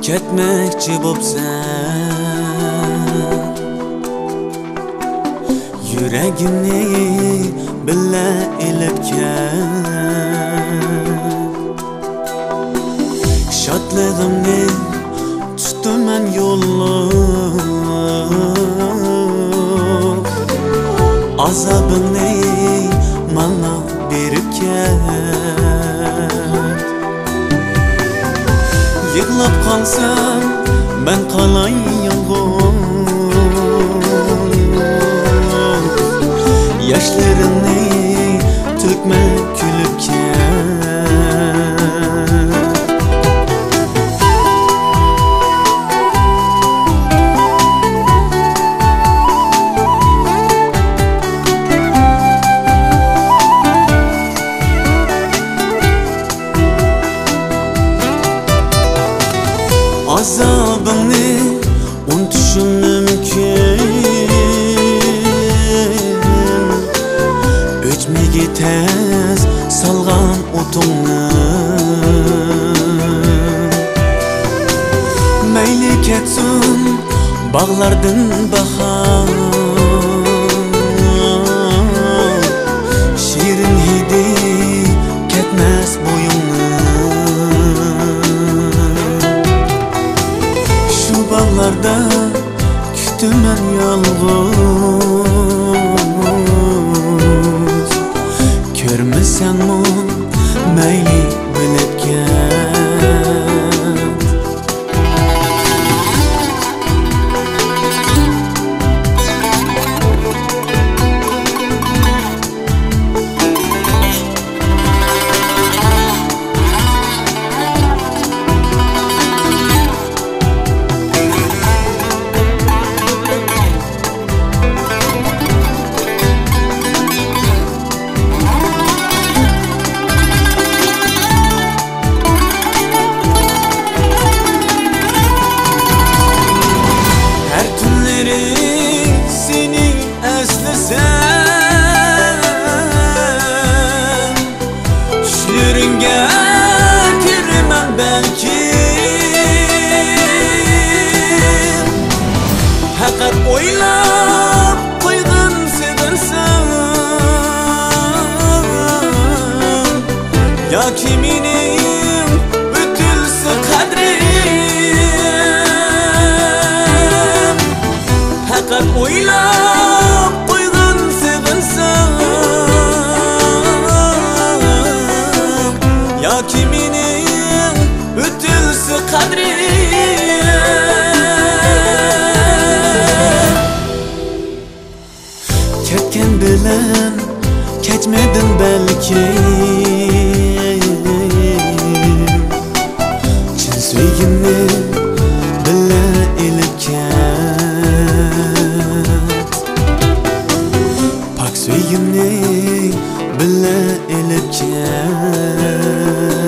Ketmekçi bo'psan, yuragimni billa elib kel. Shodligimni tutaman yo'lloq, azobimni mana berib kel. Yıkılıp kalsam ben kalay yalğız, yaşlarını tökme külüp azabını unutuşum mümkün, ötmegi tez salgan otumni. Mayli ketsin bağlardan bahar, şirin hidi ketmez boyunni. Bağlarda kütümen yalğız, körmüsen mu meyli bilip ket. Fakat oylap koygun seversen, ya kiminin ötülse kadrim. Fakat oylap koygun seversen, ya kiminin ötülse kadrim. Ketken bilen ketmedim belki, chin suygimni billa elib ket. Pak suygimni billa elib ket.